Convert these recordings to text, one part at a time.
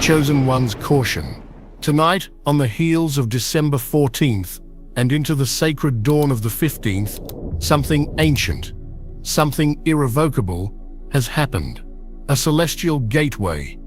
Chosen One's caution. Tonight, on the heels of December 14th, and into the sacred dawn of the 15th, something ancient, something irrevocable, has happened. A celestial gateway,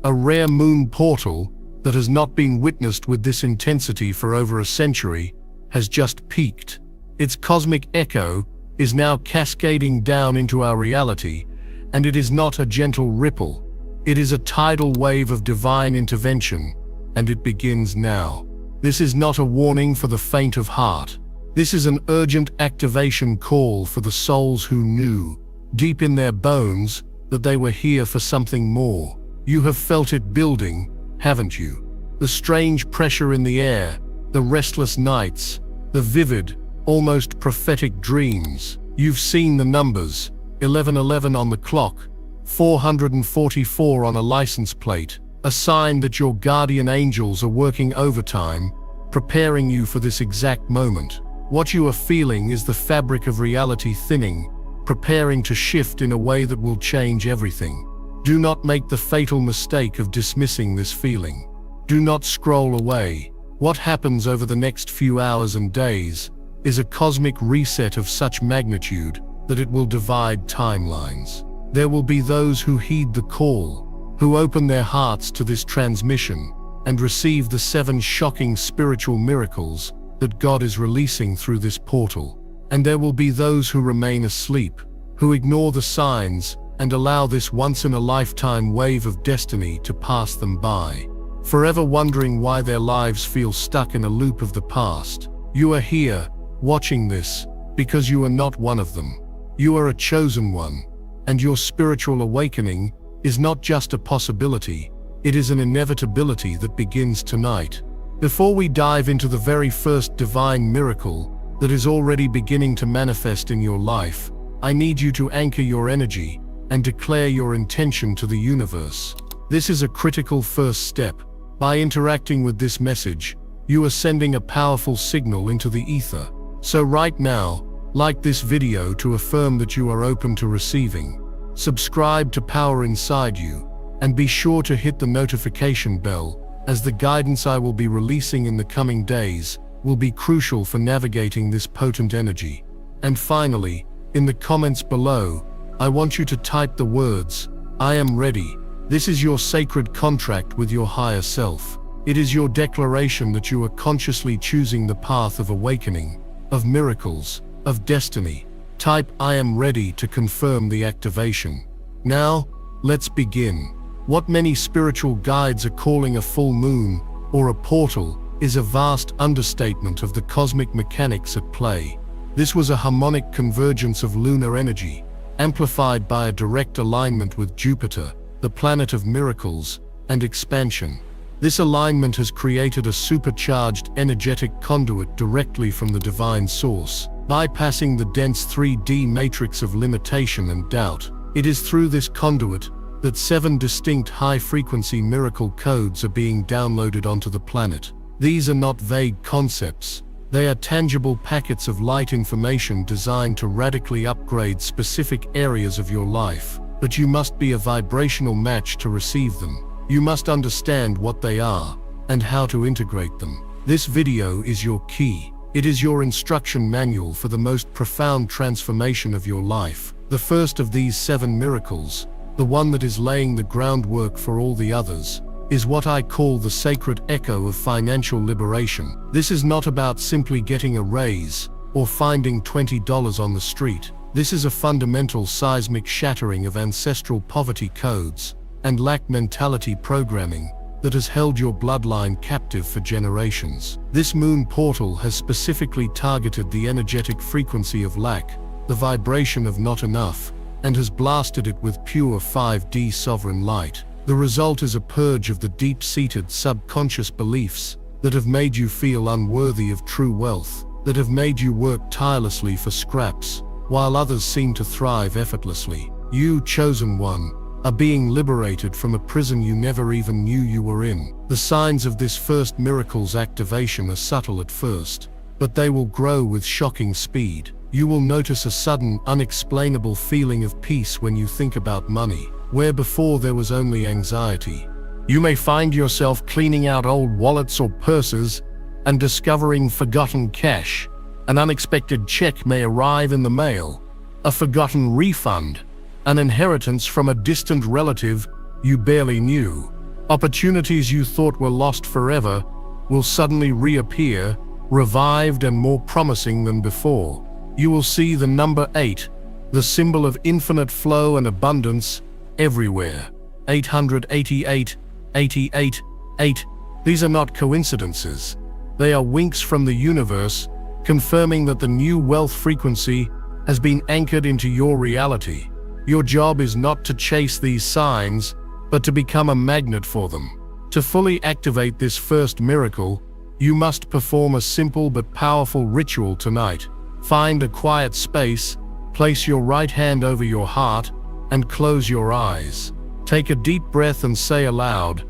a rare moon portal that has not been witnessed with this intensity for over a century, has just peaked. Its cosmic echo is now cascading down into our reality, and it is not a gentle ripple. It is a tidal wave of divine intervention, and it begins now. This is not a warning for the faint of heart. This is an urgent activation call for the souls who knew, deep in their bones, that they were here for something more. You have felt it building, haven't you? The strange pressure in the air, the restless nights, the vivid, almost prophetic dreams. You've seen the numbers, 1111 on the clock, 444 on a license plate, a sign that your guardian angels are working overtime, preparing you for this exact moment. What you are feeling is the fabric of reality thinning, preparing to shift in a way that will change everything. Do not make the fatal mistake of dismissing this feeling. Do not scroll away. What happens over the next few hours and days is a cosmic reset of such magnitude that it will divide timelines. There will be those who heed the call, who open their hearts to this transmission and receive the 7 shocking spiritual miracles that God is releasing through this portal. And there will be those who remain asleep, who ignore the signs and allow this once-in-a-lifetime wave of destiny to pass them by, forever wondering why their lives feel stuck in a loop of the past. You are here, watching this, because you are not one of them. You are a chosen one. And your spiritual awakening is not just a possibility, it is an inevitability that begins tonight. Before we dive into the very first divine miracle that is already beginning to manifest in your life, I need you to anchor your energy and declare your intention to the universe. This is a critical first step. By interacting with this message, you are sending a powerful signal into the ether. So right now, like this video to affirm that you are open to receiving. Subscribe to Power Inside You, and be sure to hit the notification bell, as the guidance I will be releasing in the coming days will be crucial for navigating this potent energy. And finally, in the comments below, I want you to type the words, "I am ready." This is your sacred contract with your higher self. It is your declaration that you are consciously choosing the path of awakening, of miracles, of destiny. Type "I am ready" to confirm the activation. Now, let's begin. What many spiritual guides are calling a full moon, or a portal, is a vast understatement of the cosmic mechanics at play. This was a harmonic convergence of lunar energy, amplified by a direct alignment with Jupiter, the planet of miracles and expansion. This alignment has created a supercharged energetic conduit directly from the divine source, bypassing the dense 3D matrix of limitation and doubt. It is through this conduit that 7 distinct high-frequency miracle codes are being downloaded onto the planet. These are not vague concepts. They are tangible packets of light information designed to radically upgrade specific areas of your life. But you must be a vibrational match to receive them. You must understand what they are and how to integrate them. This video is your key. It is your instruction manual for the most profound transformation of your life. The first of these 7 miracles, the one that is laying the groundwork for all the others, is what I call the sacred echo of financial liberation. This is not about simply getting a raise or finding $20 on the street. This is a fundamental seismic shattering of ancestral poverty codes and lack mentality programming that has held your bloodline captive for generations. This moon portal has specifically targeted the energetic frequency of lack, the vibration of not enough, and has blasted it with pure 5D sovereign light. The result is a purge of the deep-seated subconscious beliefs that have made you feel unworthy of true wealth, that have made you work tirelessly for scraps, while others seem to thrive effortlessly. You, chosen one, are being liberated from a prison you never even knew you were in. The signs of this first miracle's activation are subtle at first, but they will grow with shocking speed. You will notice a sudden, unexplainable feeling of peace when you think about money, where before there was only anxiety. You may find yourself cleaning out old wallets or purses and discovering forgotten cash. An unexpected check may arrive in the mail, a forgotten refund, an inheritance from a distant relative you barely knew. Opportunities you thought were lost forever will suddenly reappear, revived and more promising than before. You will see the number 8, the symbol of infinite flow and abundance, everywhere. 888, 88, 8. These are not coincidences. They are winks from the universe, confirming that the new wealth frequency has been anchored into your reality. Your job is not to chase these signs, but to become a magnet for them. To fully activate this first miracle, you must perform a simple but powerful ritual tonight. Find a quiet space, place your right hand over your heart, and close your eyes. Take a deep breath and say aloud,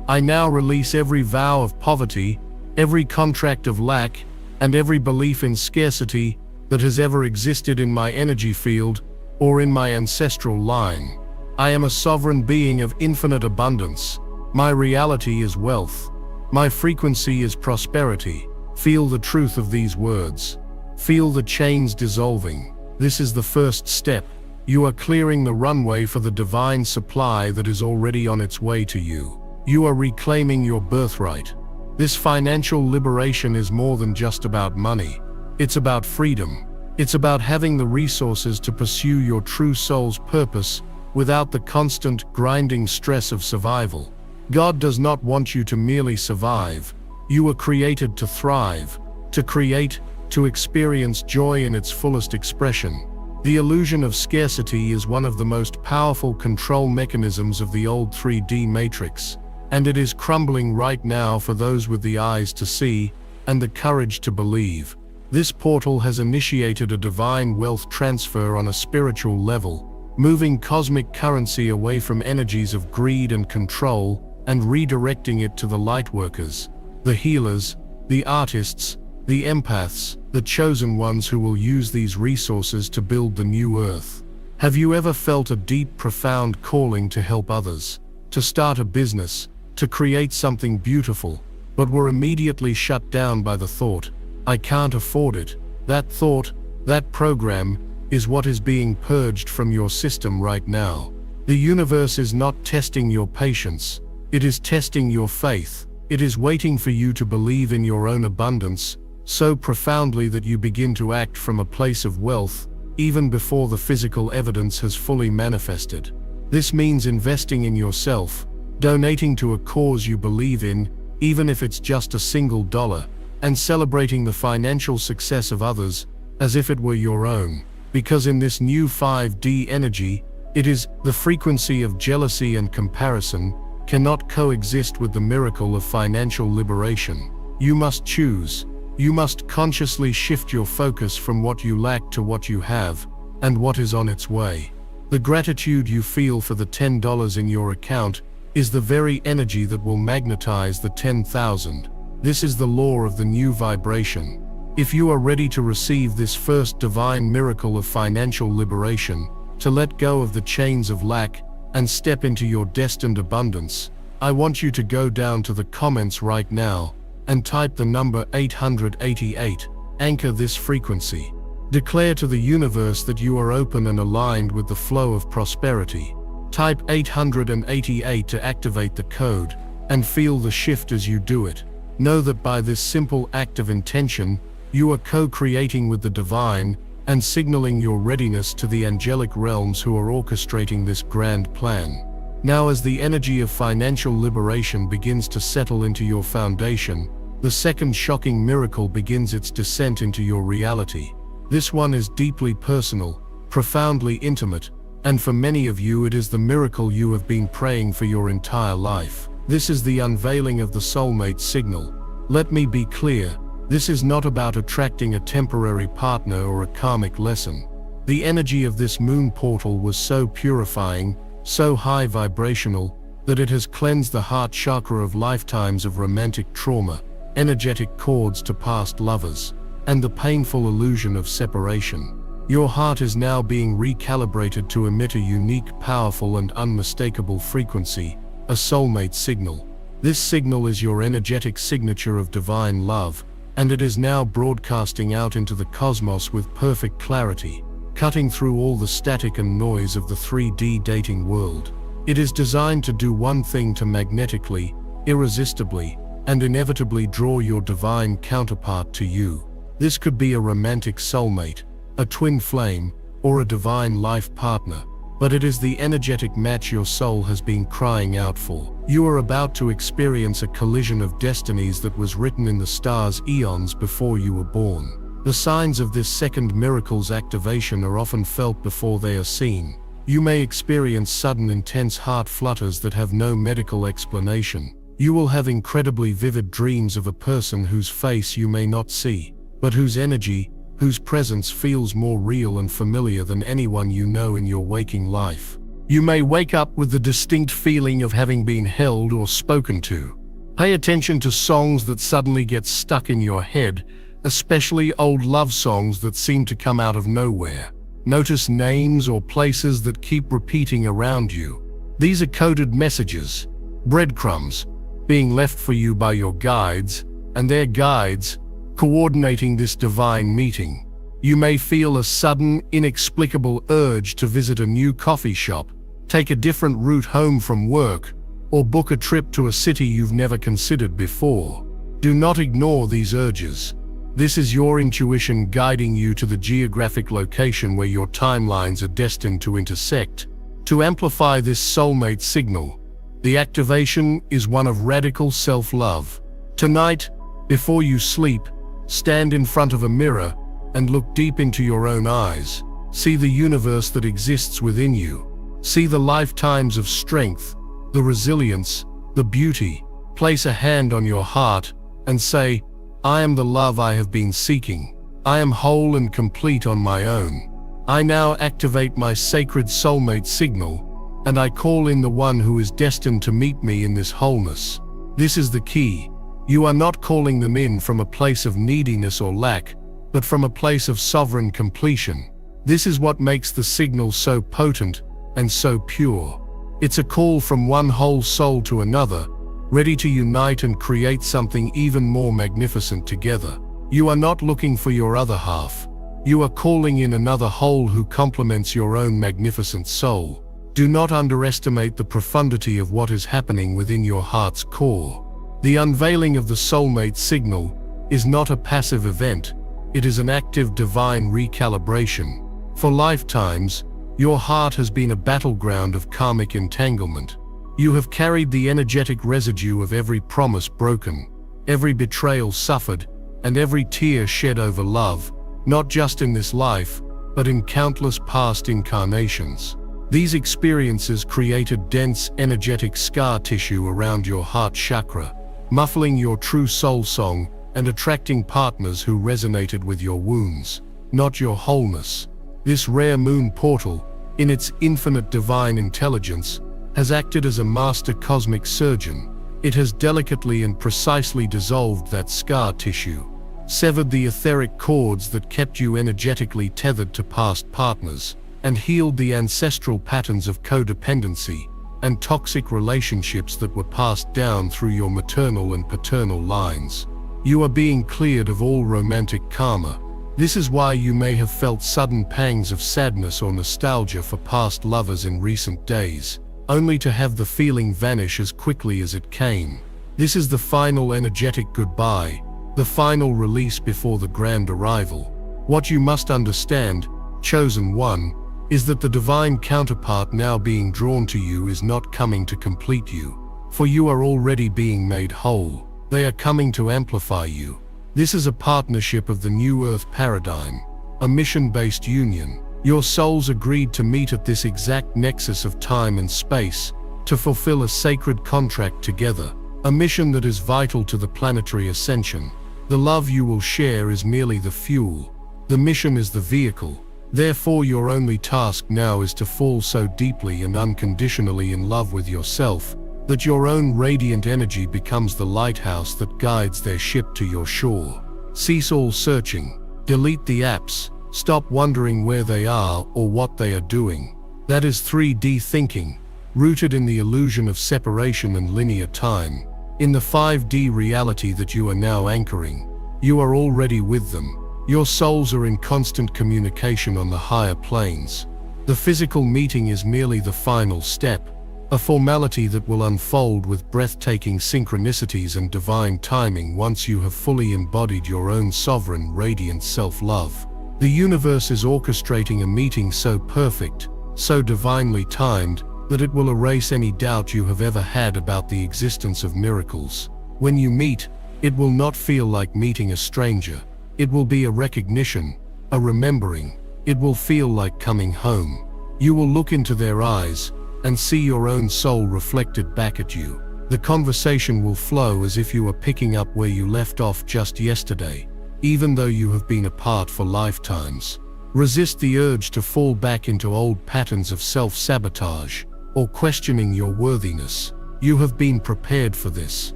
"I now release every vow of poverty, every contract of lack, and every belief in scarcity that has ever existed in my energy field or in my ancestral line. I am a sovereign being of infinite abundance. My reality is wealth. My frequency is prosperity." Feel the truth of these words. Feel the chains dissolving. This is the first step. You are clearing the runway for the divine supply that is already on its way to you. You are reclaiming your birthright. This financial liberation is more than just about money. It's about freedom. It's about having the resources to pursue your true soul's purpose without the constant, grinding stress of survival. God does not want you to merely survive. You were created to thrive, to create, to experience joy in its fullest expression. The illusion of scarcity is one of the most powerful control mechanisms of the old 3D matrix, and it is crumbling right now for those with the eyes to see and the courage to believe. This portal has initiated a divine wealth transfer on a spiritual level, moving cosmic currency away from energies of greed and control and redirecting it to the lightworkers, the healers, the artists, the empaths, the chosen ones who will use these resources to build the new earth. Have you ever felt a deep, profound calling to help others, to start a business, to create something beautiful, but were immediately shut down by the thought, "I can't afford it"? That thought, that program, is what is being purged from your system right now. The universe is not testing your patience, it is testing your faith. It is waiting for you to believe in your own abundance, so profoundly that you begin to act from a place of wealth, even before the physical evidence has fully manifested. This means investing in yourself, donating to a cause you believe in, even if it's just a single dollar, and celebrating the financial success of others as if it were your own. Because in this new 5D energy, it is the frequency of jealousy and comparison cannot coexist with the miracle of financial liberation. You must choose. You must consciously shift your focus from what you lack to what you have, and what is on its way. The gratitude you feel for the $10 in your account is the very energy that will magnetize the 10,000. This is the law of the new vibration. If you are ready to receive this first divine miracle of financial liberation, to let go of the chains of lack, and step into your destined abundance, I want you to go down to the comments right now and type the number 888, anchor this frequency. Declare to the universe that you are open and aligned with the flow of prosperity. Type 888 to activate the code, and feel the shift as you do it. Know that by this simple act of intention, you are co-creating with the divine and signaling your readiness to the angelic realms who are orchestrating this grand plan. Now, as the energy of financial liberation begins to settle into your foundation, the second shocking miracle begins its descent into your reality. This one is deeply personal, profoundly intimate, and for many of you it is the miracle you have been praying for your entire life. This is the unveiling of the soulmate signal. Let me be clear, this is not about attracting a temporary partner or a karmic lesson. The energy of this moon portal was so purifying, so high vibrational, that it has cleansed the heart chakra of lifetimes of romantic trauma, energetic cords to past lovers, and the painful illusion of separation. Your heart is now being recalibrated to emit a unique, powerful and unmistakable frequency, A soulmate signal. This signal is your energetic signature of divine love, and it is now broadcasting out into the cosmos with perfect clarity, cutting through all the static and noise of the 3D dating world. It is designed to do one thing: to magnetically, irresistibly, and inevitably draw your divine counterpart to you. This could be a romantic soulmate, a twin flame, or a divine life partner, but it is the energetic match your soul has been crying out for. You are about to experience a collision of destinies that was written in the stars eons before you were born. The signs of this second miracle's activation are often felt before they are seen. You may experience sudden intense heart flutters that have no medical explanation. You will have incredibly vivid dreams of a person whose face you may not see, but whose energy, whose presence feels more real and familiar than anyone you know in your waking life. You may wake up with the distinct feeling of having been held or spoken to. Pay attention to songs that suddenly get stuck in your head, especially old love songs that seem to come out of nowhere. Notice names or places that keep repeating around you. These are coded messages, breadcrumbs, being left for you by your guides, and their guides, coordinating this divine meeting. You may feel a sudden, inexplicable urge to visit a new coffee shop, take a different route home from work, or book a trip to a city you've never considered before. Do not ignore these urges. This is your intuition guiding you to the geographic location where your timelines are destined to intersect. To amplify this soulmate signal, the activation is one of radical self-love. Tonight, before you sleep, stand in front of a mirror and look deep into your own eyes. See the universe that exists within you. See the lifetimes of strength, the resilience, the beauty. Place a hand on your heart and say, "I am the love I have been seeking. I am whole and complete on my own. I now activate my sacred soulmate signal, and I call in the one who is destined to meet me in this wholeness." This is the key. You are not calling them in from a place of neediness or lack, but from a place of sovereign completion. This is what makes the signal so potent and so pure. It's a call from one whole soul to another, ready to unite and create something even more magnificent together. You are not looking for your other half. You are calling in another whole who complements your own magnificent soul. Do not underestimate the profundity of what is happening within your heart's core. The unveiling of the soulmate signal is not a passive event, it is an active divine recalibration. For lifetimes, your heart has been a battleground of karmic entanglement. You have carried the energetic residue of every promise broken, every betrayal suffered, and every tear shed over love, not just in this life, but in countless past incarnations. These experiences created dense, energetic scar tissue around your heart chakra, muffling your true soul song and attracting partners who resonated with your wounds, not your wholeness. This rare moon portal, in its infinite divine intelligence, has acted as a master cosmic surgeon. It has delicately and precisely dissolved that scar tissue, severed the etheric cords that kept you energetically tethered to past partners, and healed the ancestral patterns of codependency and toxic relationships that were passed down through your maternal and paternal lines. You are being cleared of all romantic karma. This is why you may have felt sudden pangs of sadness or nostalgia for past lovers in recent days, only to have the feeling vanish as quickly as it came. This is the final energetic goodbye, the final release before the grand arrival. What you must understand, chosen one, is that the divine counterpart now being drawn to you is not coming to complete you, for you are already being made whole. They are coming to amplify you. This is a partnership of the new earth paradigm, a mission-based union. Your souls agreed to meet at this exact nexus of time and space, to fulfill a sacred contract together, a mission that is vital to the planetary ascension. The love you will share is merely the fuel. The mission is the vehicle. Therefore, your only task now is to fall so deeply and unconditionally in love with yourself that your own radiant energy becomes the lighthouse that guides their ship to your shore. Cease all searching. Delete the apps. Stop wondering where they are or what they are doing. That is 3D thinking. rooted in the illusion of separation and linear time. In the 5D reality that you are now anchoring, you are already with them. Your souls are in constant communication on the higher planes. The physical meeting is merely the final step, a formality that will unfold with breathtaking synchronicities and divine timing once you have fully embodied your own sovereign, radiant self-love. The universe is orchestrating a meeting so perfect, so divinely timed, that it will erase any doubt you have ever had about the existence of miracles. When you meet, it will not feel like meeting a stranger. It will be a recognition, a remembering. It will feel like coming home. You will look into their eyes and see your own soul reflected back at you. The conversation will flow as if you were picking up where you left off just yesterday, even though you have been apart for lifetimes. Resist the urge to fall back into old patterns of self-sabotage or questioning your worthiness. You have been prepared for this.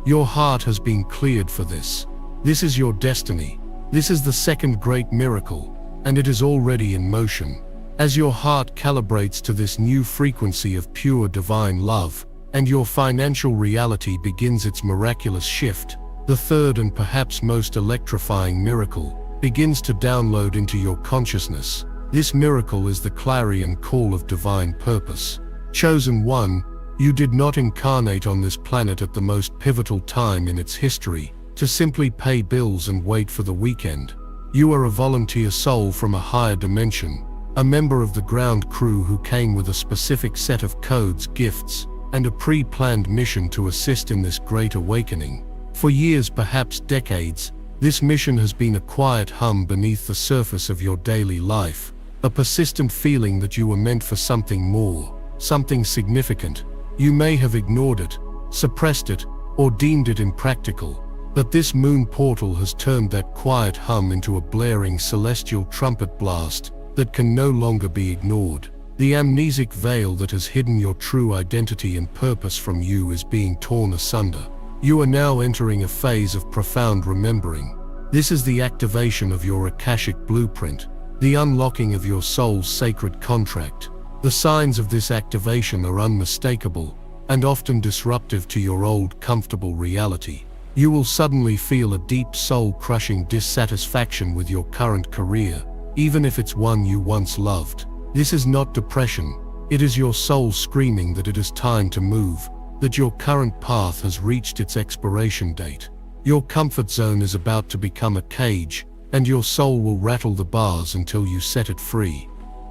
Your heart has been cleared for this. This is your destiny. This is the second great miracle, and it is already in motion. As your heart calibrates to this new frequency of pure divine love, and your financial reality begins its miraculous shift, the third and perhaps most electrifying miracle begins to download into your consciousness. This miracle is the clarion call of divine purpose. Chosen one, you did not incarnate on this planet at the most pivotal time in its history, to simply pay bills and wait for the weekend. You are a volunteer soul from a higher dimension, a member of the ground crew who came with a specific set of codes, gifts, and a pre-planned mission to assist in this great awakening. For years, perhaps decades, this mission has been a quiet hum beneath the surface of your daily life, a persistent feeling that you were meant for something more, something significant. You may have ignored it, suppressed it, or deemed it impractical, but this moon portal has turned that quiet hum into a blaring celestial trumpet blast that can no longer be ignored. The amnesic veil that has hidden your true identity and purpose from you is being torn asunder. You are now entering a phase of profound remembering. This is the activation of your Akashic blueprint, the unlocking of your soul's sacred contract. The signs of this activation are unmistakable and often disruptive to your old comfortable reality. You will suddenly feel a deep soul-crushing dissatisfaction with your current career, even if it's one you once loved. This is not depression. It is your soul screaming that it is time to move, that your current path has reached its expiration date. Your comfort zone is about to become a cage, and your soul will rattle the bars until you set it free.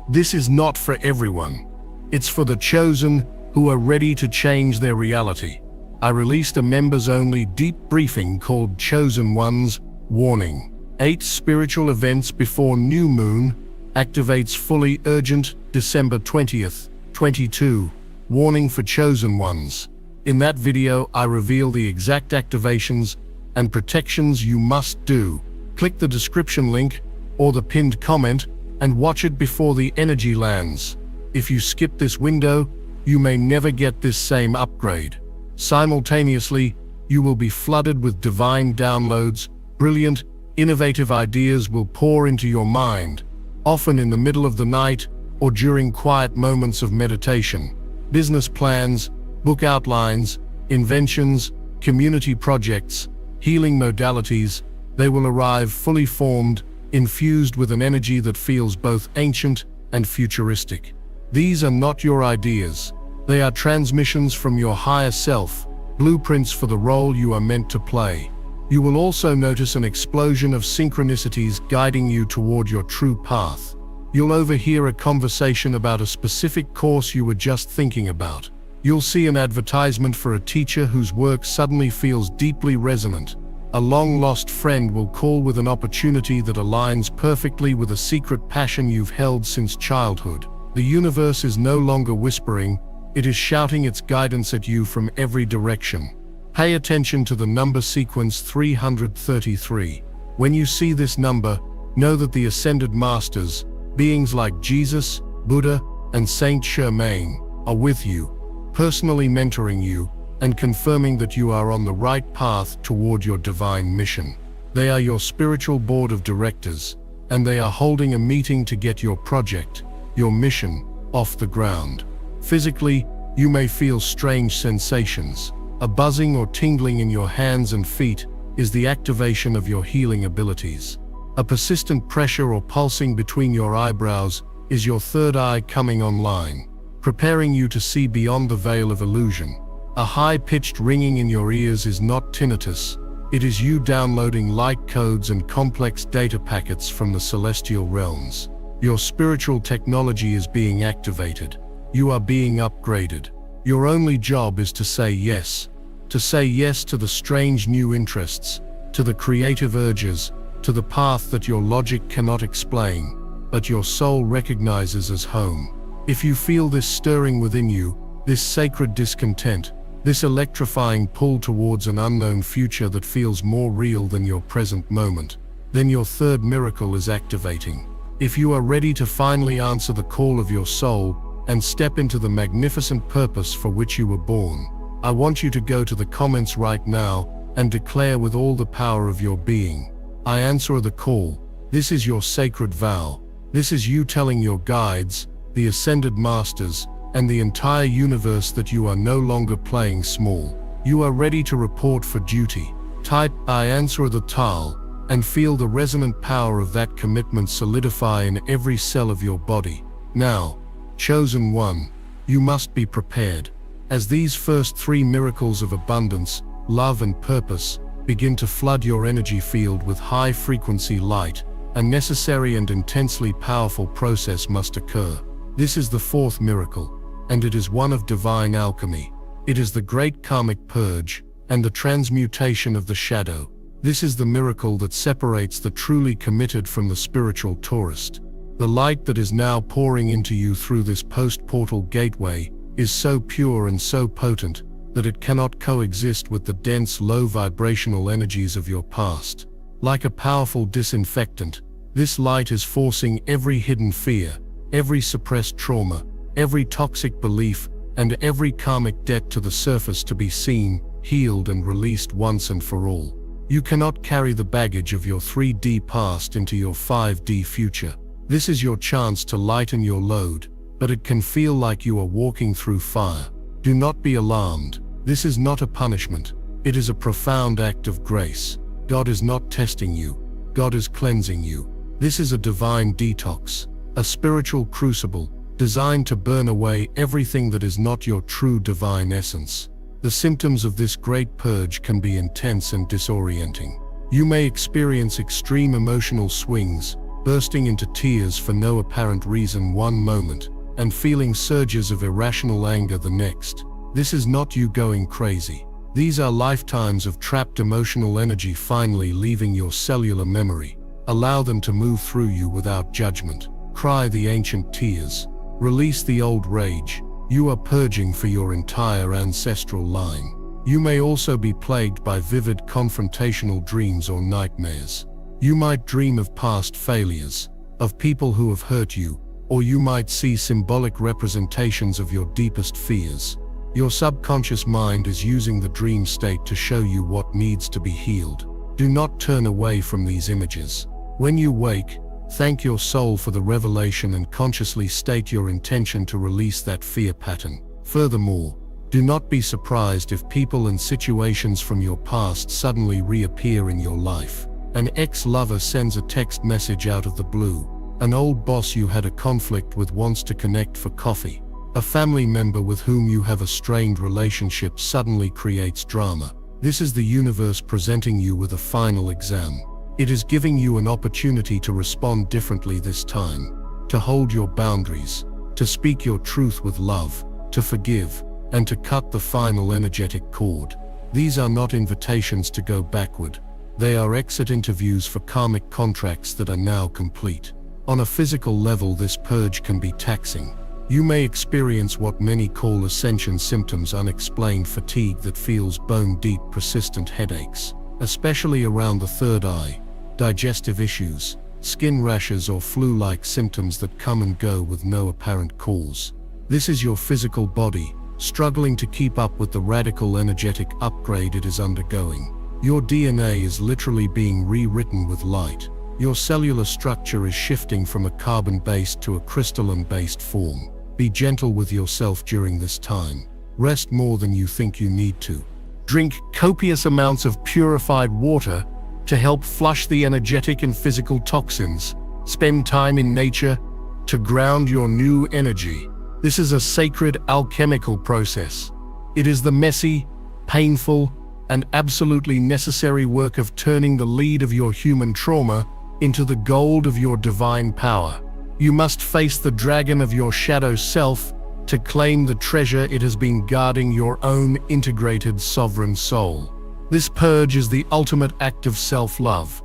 This is not for everyone. It's for the chosen who are ready to change their reality. I released a members-only deep briefing called Chosen Ones Warning. 8 spiritual events before new moon activates fully urgent December 20th, 22. Warning for chosen ones. In that video, I reveal the exact activations and protections you must do. Click the description link or the pinned comment and watch it before the energy lands. If you skip this window, you may never get this same upgrade. Simultaneously, you will be flooded with divine downloads. Brilliant, innovative ideas will pour into your mind, often in the middle of the night or during quiet moments of meditation. Business plans, book outlines, inventions, community projects, healing modalities, they will arrive fully formed, infused with an energy that feels both ancient and futuristic. These are not your ideas. They are transmissions from your higher self, blueprints for the role you are meant to play. You will also notice an explosion of synchronicities guiding you toward your true path. You'll overhear a conversation about a specific course you were just thinking about. You'll see an advertisement for a teacher whose work suddenly feels deeply resonant. A long-lost friend will call with an opportunity that aligns perfectly with a secret passion you've held since childhood. The universe is no longer whispering, it is shouting its guidance at you from every direction. Pay attention to the number sequence 333. When you see this number, know that the Ascended Masters, beings like Jesus, Buddha, and Saint Germain, are with you, personally mentoring you, and confirming that you are on the right path toward your divine mission. They are your spiritual board of directors, and they are holding a meeting to get your project, your mission, off the ground. Physically, You may feel strange sensations. A buzzing or tingling in your hands and feet is the activation of your healing abilities. A persistent pressure or pulsing between your eyebrows is your third eye coming online, preparing you to see beyond the veil of illusion. A high-pitched ringing in your ears is not tinnitus. It is you downloading light codes and complex data packets from the celestial realms. Your spiritual technology is being activated. You are being upgraded. Your only job is to say yes. To say yes to the strange new interests, to the creative urges, to the path that your logic cannot explain, but your soul recognizes as home. If you feel this stirring within you, this sacred discontent, this electrifying pull towards an unknown future that feels more real than your present moment, then your third miracle is activating. If you are ready to finally answer the call of your soul and step into the magnificent purpose for which you were born, I want you to go to the comments right now and declare with all the power of your being, I answer the call. This is your sacred vow. This is you telling your guides, the ascended masters, and the entire universe that you are no longer playing small. You are ready to report for duty. Type I answer the Tal and feel the resonant power of that commitment solidify in every cell of your body. Now, chosen one, you must be prepared. As these first three miracles of abundance, love and purpose begin to flood your energy field with high-frequency light, a necessary and intensely powerful process must occur. This is the fourth miracle, and it is one of divine alchemy. It is the great karmic purge and the transmutation of the shadow. This is the miracle that separates the truly committed from the spiritual tourist. The light that is now pouring into you through this post-portal gateway is so pure and so potent that it cannot coexist with the dense, low vibrational energies of your past. Like a powerful disinfectant, this light is forcing every hidden fear, every suppressed trauma, every toxic belief, and every karmic debt to the surface to be seen, healed, and released once and for all. You cannot carry the baggage of your 3D past into your 5D future. This is your chance to lighten your load, but it can feel like you are walking through fire. Do not be alarmed. This is not a punishment. It is a profound act of grace. God is not testing you. God is cleansing you. This is a divine detox, a spiritual crucible designed to burn away everything that is not your true divine essence. The symptoms of this great purge can be intense and disorienting. You may experience extreme emotional swings, bursting into tears for no apparent reason one moment, and feeling surges of irrational anger the next. This is not you going crazy. These are lifetimes of trapped emotional energy finally leaving your cellular memory. Allow them to move through you without judgment. Cry the ancient tears. Release the old rage. You are purging for your entire ancestral line. You may also be plagued by vivid confrontational dreams or nightmares. You might dream of past failures, of people who have hurt you, or you might see symbolic representations of your deepest fears. Your subconscious mind is using the dream state to show you what needs to be healed. Do not turn away from these images. When you wake, thank your soul for the revelation and consciously state your intention to release that fear pattern. Furthermore, do not be surprised if people and situations from your past suddenly reappear in your life. An ex-lover sends a text message out of the blue. An old boss you had a conflict with wants to connect for coffee. A family member with whom you have a strained relationship suddenly creates drama. This is the universe presenting you with a final exam. It is giving you an opportunity to respond differently this time, to hold your boundaries, to speak your truth with love, to forgive, and to cut the final energetic cord. These are not invitations to go backward. They are exit interviews for karmic contracts that are now complete. On a physical level, this purge can be taxing. You may experience what many call ascension symptoms: unexplained fatigue that feels bone-deep, persistent headaches, especially around the third eye, digestive issues, skin rashes, or flu-like symptoms that come and go with no apparent cause. This is your physical body, struggling to keep up with the radical energetic upgrade it is undergoing. Your DNA is literally being rewritten with light. Your cellular structure is shifting from a carbon-based to a crystalline-based form. Be gentle with yourself during this time. Rest more than you think you need to. Drink copious amounts of purified water to help flush the energetic and physical toxins. Spend time in nature to ground your new energy. This is a sacred alchemical process. It is the messy, painful, and absolutely necessary work of turning the lead of your human trauma into the gold of your divine power. You must face the dragon of your shadow self to claim the treasure it has been guarding, your own integrated sovereign soul. This purge is the ultimate act of self-love,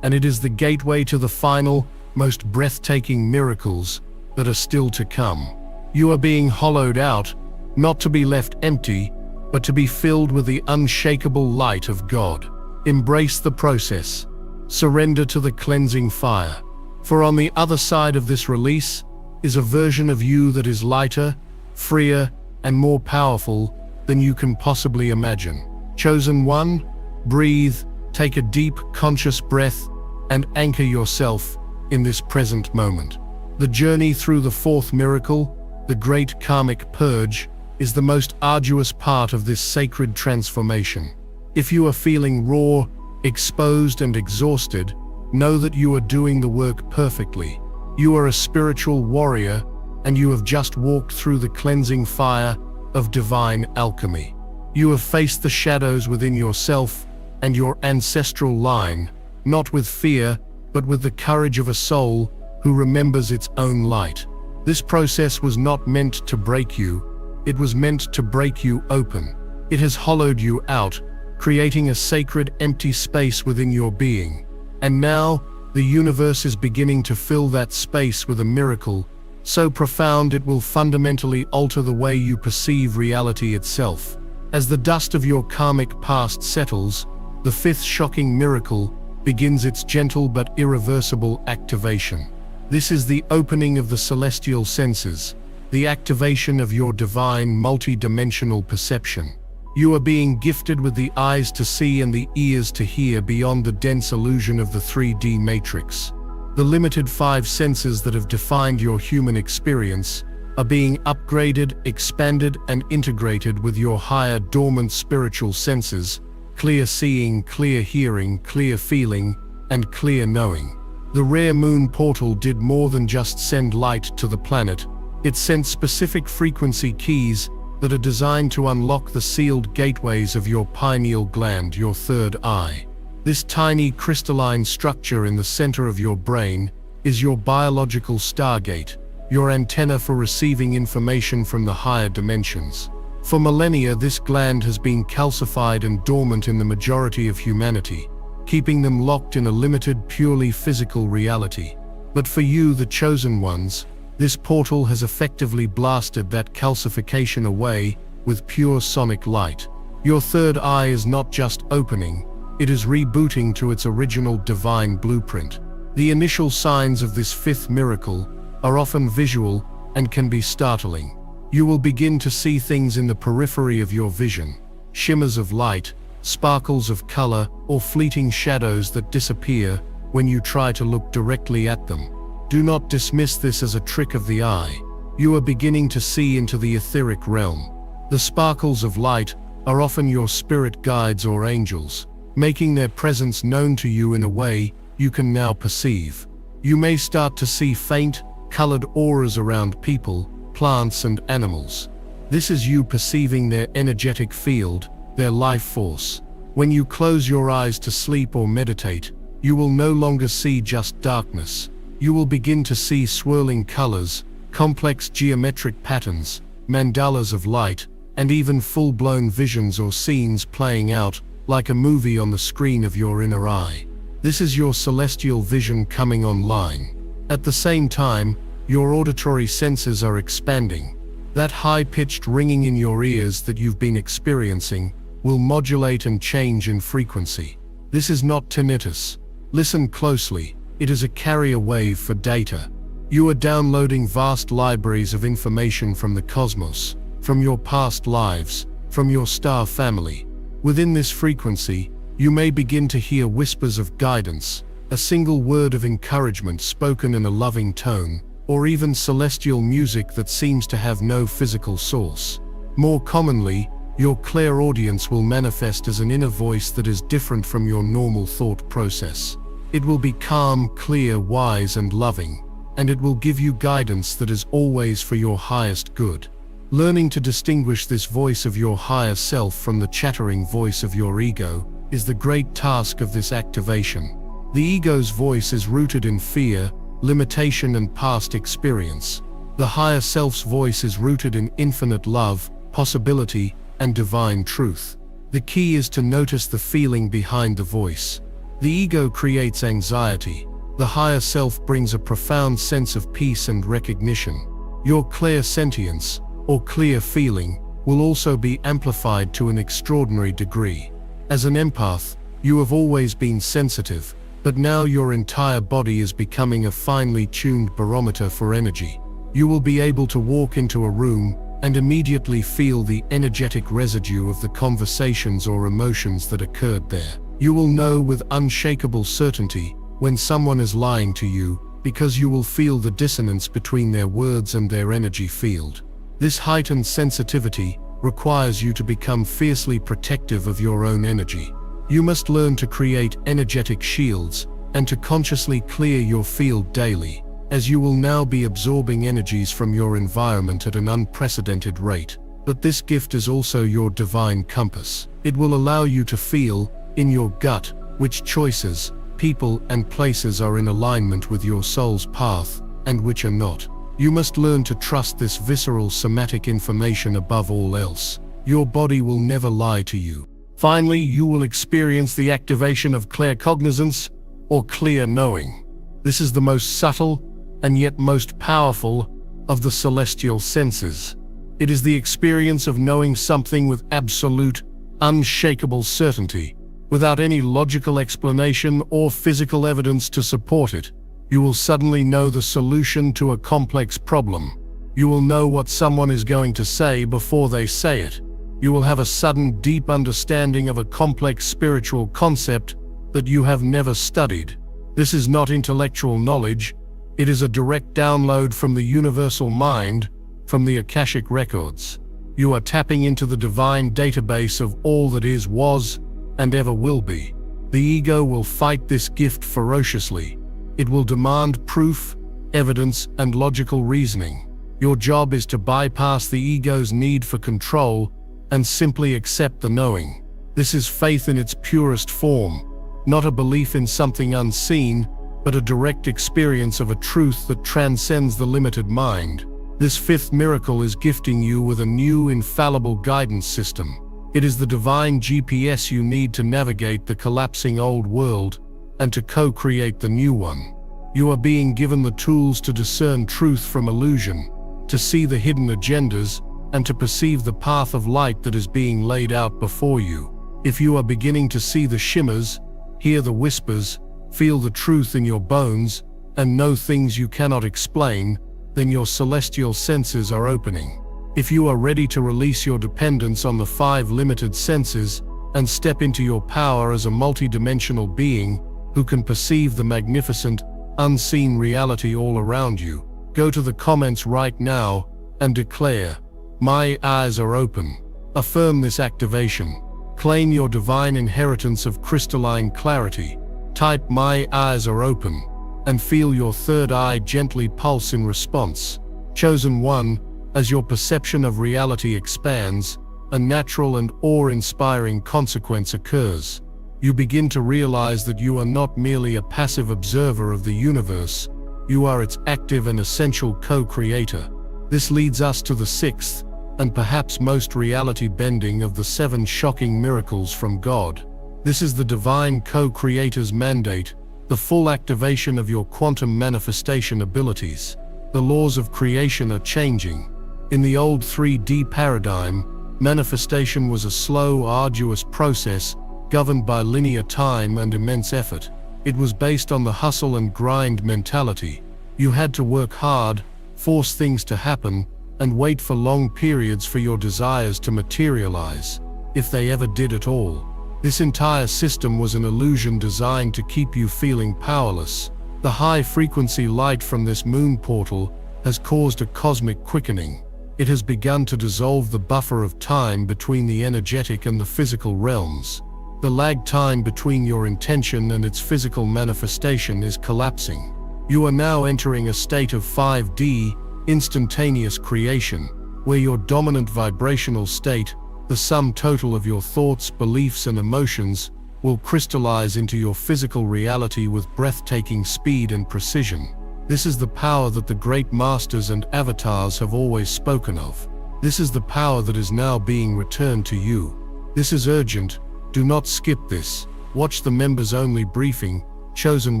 and it is the gateway to the final, most breathtaking miracles that are still to come. You are being hollowed out, not to be left empty, but to be filled with the unshakable light of God. Embrace the process. Surrender to the cleansing fire. For on the other side of this release is a version of you that is lighter, freer, and more powerful than you can possibly imagine. Chosen one, breathe, take a deep, conscious breath, and anchor yourself in this present moment. The journey through the fourth miracle, the great karmic purge, is the most arduous part of this sacred transformation. If you are feeling raw, exposed, and exhausted, know that you are doing the work perfectly. You are a spiritual warrior, and you have just walked through the cleansing fire of divine alchemy. You have faced the shadows within yourself and your ancestral line, not with fear, but with the courage of a soul who remembers its own light. This process was not meant to break you, it was meant to break you open. It has hollowed you out, creating a sacred empty space within your being. And now, the universe is beginning to fill that space with a miracle, so profound it will fundamentally alter the way you perceive reality itself. As the dust of your karmic past settles, the fifth shocking miracle begins its gentle but irreversible activation. This is the opening of the celestial senses, the activation of your divine multi-dimensional perception. You are being gifted with the eyes to see and the ears to hear beyond the dense illusion of the 3D matrix. The limited five senses that have defined your human experience are being upgraded, expanded, and integrated with your higher dormant spiritual senses: clear seeing, clear hearing, clear feeling, and clear knowing. The rare moon portal did more than just send light to the planet. It sent specific frequency keys that are designed to unlock the sealed gateways of your pineal gland, your third eye. This tiny crystalline structure in the center of your brain is your biological stargate, your antenna for receiving information from the higher dimensions. For millennia, this gland has been calcified and dormant in the majority of humanity, keeping them locked in a limited, purely physical reality. But for you, the chosen ones, this portal has effectively blasted that calcification away with pure sonic light. Your third eye is not just opening, it is rebooting to its original divine blueprint. The initial signs of this fifth miracle are often visual and can be startling. You will begin to see things in the periphery of your vision, shimmers of light, sparkles of color, or fleeting shadows that disappear when you try to look directly at them. Do not dismiss this as a trick of the eye. You are beginning to see into the etheric realm. The sparkles of light are often your spirit guides or angels, making their presence known to you in a way you can now perceive. You may start to see faint, colored auras around people, plants, and animals. This is you perceiving their energetic field, their life force. When you close your eyes to sleep or meditate, you will no longer see just darkness. You will begin to see swirling colors, complex geometric patterns, mandalas of light, and even full-blown visions or scenes playing out like a movie on the screen of your inner eye. This is your celestial vision coming online. At the same time, your auditory senses are expanding. That high-pitched ringing in your ears that you've been experiencing will modulate and change in frequency. This is not tinnitus. Listen closely. It is a carrier wave for data. You are downloading vast libraries of information from the cosmos, from your past lives, from your star family. Within this frequency, you may begin to hear whispers of guidance, a single word of encouragement spoken in a loving tone, or even celestial music that seems to have no physical source. More commonly, your clairaudience will manifest as an inner voice that is different from your normal thought process. It will be calm, clear, wise, and loving, and it will give you guidance that is always for your highest good. Learning to distinguish this voice of your higher self from the chattering voice of your ego is the great task of this activation. The ego's voice is rooted in fear, limitation, and past experience. The higher self's voice is rooted in infinite love, possibility, and divine truth. The key is to notice the feeling behind the voice. The ego creates anxiety. The higher self brings a profound sense of peace and recognition. Your clairsentience, or clear feeling, will also be amplified to an extraordinary degree. As an empath, you have always been sensitive, but now your entire body is becoming a finely tuned barometer for energy. You will be able to walk into a room and immediately feel the energetic residue of the conversations or emotions that occurred there. You will know with unshakable certainty when someone is lying to you, because you will feel the dissonance between their words and their energy field. This heightened sensitivity requires you to become fiercely protective of your own energy. You must learn to create energetic shields and to consciously clear your field daily, as you will now be absorbing energies from your environment at an unprecedented rate. But this gift is also your divine compass. It will allow you to feel, in your gut, which choices, people, and places are in alignment with your soul's path, and which are not. You must learn to trust this visceral somatic information above all else. Your body will never lie to you. Finally, you will experience the activation of claircognizance, or clear knowing. This is the most subtle, and yet most powerful, of the celestial senses. It is the experience of knowing something with absolute, unshakable certainty, without any logical explanation or physical evidence to support it. You will suddenly know the solution to a complex problem. You will know what someone is going to say before they say it. You will have a sudden, deep understanding of a complex spiritual concept that you have never studied. This is not intellectual knowledge. It is a direct download from the universal mind, from the Akashic records. You are tapping into the divine database of all that is, was, and ever will be. The ego will fight this gift ferociously. It will demand proof, evidence, and logical reasoning. Your job is to bypass the ego's need for control and simply accept the knowing. This is faith in its purest form, not a belief in something unseen, but a direct experience of a truth that transcends the limited mind. This fifth miracle is gifting you with a new infallible guidance system. It is the divine GPS you need to navigate the collapsing old world and to co-create the new one. You are being given the tools to discern truth from illusion, to see the hidden agendas, and to perceive the path of light that is being laid out before you. If you are beginning to see the shimmers, hear the whispers, feel the truth in your bones, and know things you cannot explain, then your celestial senses are opening. If you are ready to release your dependence on the 5 limited senses and step into your power as a multidimensional being who can perceive the magnificent, unseen reality all around you, go to the comments right now and declare, "My eyes are open." Affirm this activation. Claim your divine inheritance of crystalline clarity. Type "My eyes are open" and feel your third eye gently pulse in response. Chosen one, as your perception of reality expands, a natural and awe-inspiring consequence occurs. You begin to realize that you are not merely a passive observer of the universe, you are its active and essential co-creator. This leads us to the 6th, and perhaps most reality-bending of the 7 shocking miracles from God. This is the divine co-creator's mandate, the full activation of your quantum manifestation abilities. The laws of creation are changing. In the old 3D paradigm, manifestation was a slow, arduous process governed by linear time and immense effort. It was based on the hustle and grind mentality. You had to work hard, force things to happen, and wait for long periods for your desires to materialize, if they ever did at all. This entire system was an illusion designed to keep you feeling powerless. The high-frequency light from this moon portal has caused a cosmic quickening. It has begun to dissolve the buffer of time between the energetic and the physical realms. The lag time between your intention and its physical manifestation is collapsing. You are now entering a state of 5D, instantaneous creation, where your dominant vibrational state, the sum total of your thoughts, beliefs, and emotions, will crystallize into your physical reality with breathtaking speed and precision. This is the power that the great masters and avatars have always spoken of. This is the power that is now being returned to you. This is urgent. Do not skip this. Watch the members-only briefing. Chosen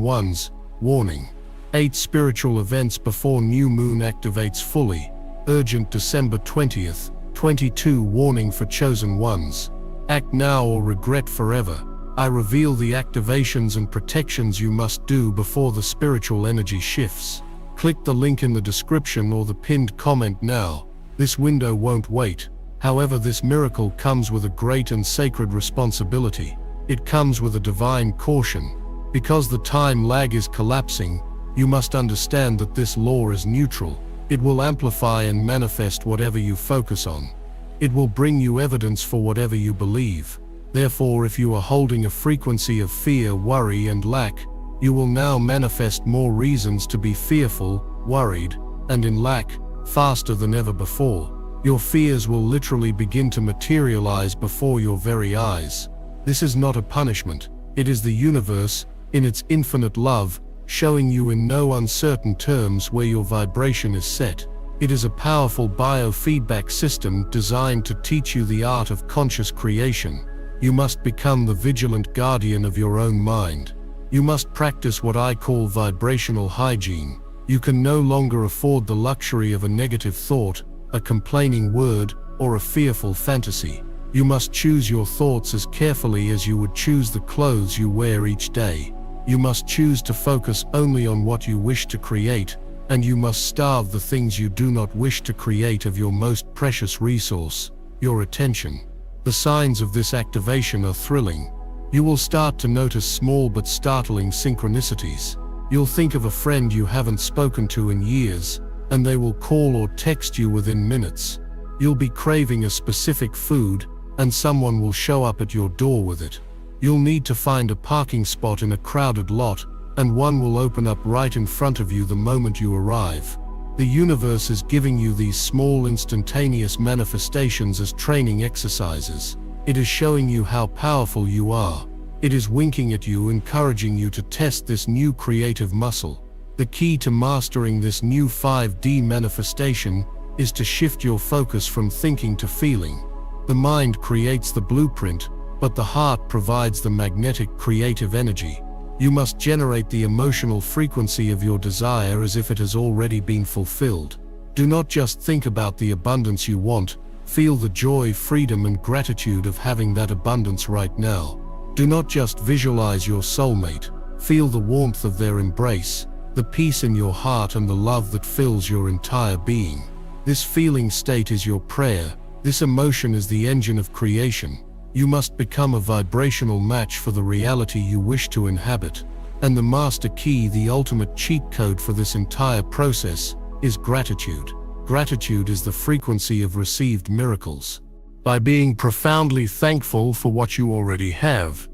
Ones. Warning. 8 spiritual events before new moon activates fully. Urgent December 20th, 22. Warning for Chosen Ones. Act now or regret forever. I reveal the activations and protections you must do before the spiritual energy shifts. Click the link in the description or the pinned comment now. This window won't wait. However, this miracle comes with a great and sacred responsibility. It comes with a divine caution. Because the time lag is collapsing, you must understand that this law is neutral. It will amplify and manifest whatever you focus on. It will bring you evidence for whatever you believe. Therefore, if you are holding a frequency of fear, worry, and lack, you will now manifest more reasons to be fearful, worried, and in lack, faster than ever before. Your fears will literally begin to materialize before your very eyes. This is not a punishment. It is the universe, in its infinite love, showing you in no uncertain terms where your vibration is set. It is a powerful biofeedback system designed to teach you the art of conscious creation. You must become the vigilant guardian of your own mind. You must practice what I call vibrational hygiene. You can no longer afford the luxury of a negative thought, a complaining word, or a fearful fantasy. You must choose your thoughts as carefully as you would choose the clothes you wear each day. You must choose to focus only on what you wish to create, and you must starve the things you do not wish to create of your most precious resource, your attention. The signs of this activation are thrilling. You will start to notice small but startling synchronicities. You'll think of a friend you haven't spoken to in years, and they will call or text you within minutes. You'll be craving a specific food, and someone will show up at your door with it. You'll need to find a parking spot in a crowded lot, and one will open up right in front of you the moment you arrive. The universe is giving you these small instantaneous manifestations as training exercises. It is showing you how powerful you are. It is winking at you, encouraging you to test this new creative muscle. The key to mastering this new 5D manifestation is to shift your focus from thinking to feeling. The mind creates the blueprint, but the heart provides the magnetic creative energy. You must generate the emotional frequency of your desire as if it has already been fulfilled. Do not just think about the abundance you want, feel the joy, freedom, and gratitude of having that abundance right now. Do not just visualize your soulmate, feel the warmth of their embrace, the peace in your heart, and the love that fills your entire being. This feeling state is your prayer. This emotion is the engine of creation. You must become a vibrational match for the reality you wish to inhabit. And the master key, the ultimate cheat code for this entire process, is gratitude. Gratitude is the frequency of received miracles. By being profoundly thankful for what you already have,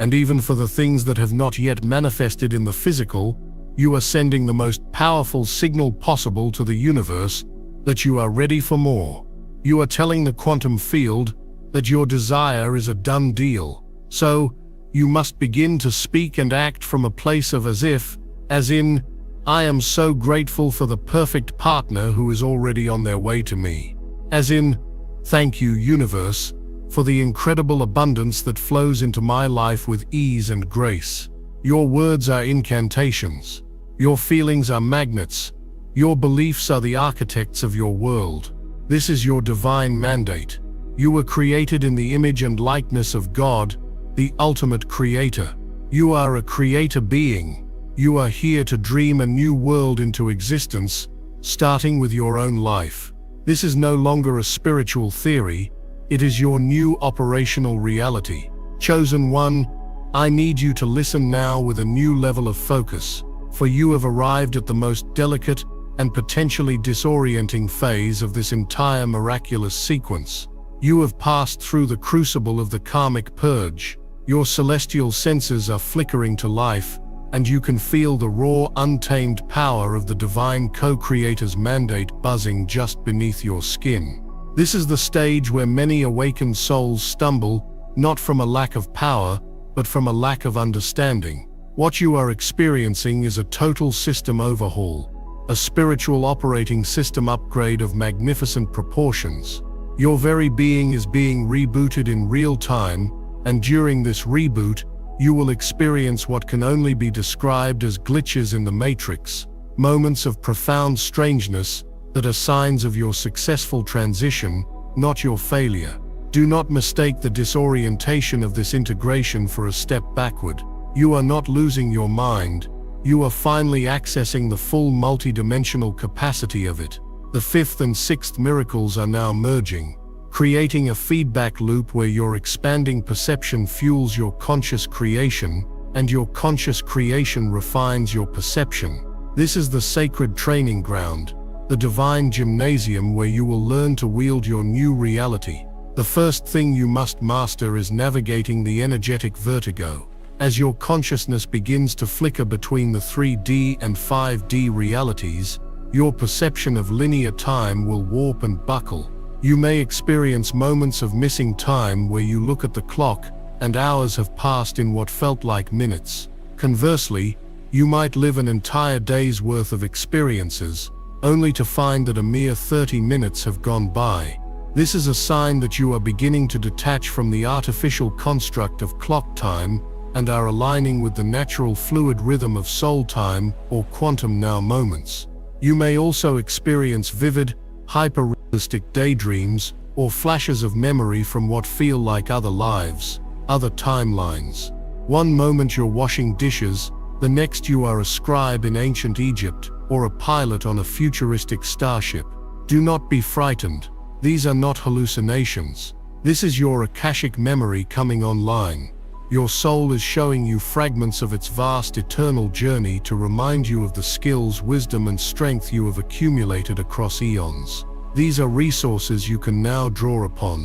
and even for the things that have not yet manifested in the physical, you are sending the most powerful signal possible to the universe that you are ready for more. You are telling the quantum field that your desire is a done deal. So, you must begin to speak and act from a place of as in, I am so grateful for the perfect partner who is already on their way to me. As in, thank you, universe, for the incredible abundance that flows into my life with ease and grace. Your words are incantations. Your feelings are magnets. Your beliefs are the architects of your world. This is your divine mandate. You were created in the image and likeness of God, the ultimate creator. You are a creator being. You are here to dream a new world into existence, starting with your own life. This is no longer a spiritual theory. It is your new operational reality. Chosen One, I need you to listen now with a new level of focus, for you have arrived at the most delicate, and potentially disorienting phase of this entire miraculous sequence. You have passed through the crucible of the karmic purge. Your celestial senses are flickering to life, and you can feel the raw, untamed power of the divine co-creator's mandate buzzing just beneath your skin. This is the stage where many awakened souls stumble, not from a lack of power, but from a lack of understanding. What you are experiencing is a total system overhaul, a spiritual operating system upgrade of magnificent proportions. Your very being is being rebooted in real time, and during this reboot, you will experience what can only be described as glitches in the matrix, moments of profound strangeness that are signs of your successful transition, not your failure. Do not mistake the disorientation of this integration for a step backward. You are not losing your mind, you are finally accessing the full multidimensional capacity of it. The fifth and sixth miracles are now merging, creating a feedback loop where your expanding perception fuels your conscious creation, and your conscious creation refines your perception. This is the sacred training ground, the divine gymnasium where you will learn to wield your new reality. The first thing you must master is navigating the energetic vertigo. As your consciousness begins to flicker between the 3D and 5D realities, your perception of linear time will warp and buckle. You may experience moments of missing time where you look at the clock and hours have passed in what felt like minutes. Conversely, you might live an entire day's worth of experiences, only to find that a mere 30 minutes have gone by. This is a sign that you are beginning to detach from the artificial construct of clock time and are aligning with the natural fluid rhythm of soul time or quantum now moments. You may also experience vivid, hyper-realistic daydreams or flashes of memory from what feel like other lives, other timelines. One moment you're washing dishes, the next you are a scribe in ancient Egypt or a pilot on a futuristic starship. Do not be frightened. These are not hallucinations. This is your Akashic memory coming online. Your soul is showing you fragments of its vast eternal journey to remind you of the skills, wisdom, and strength you have accumulated across eons. These are resources you can now draw upon.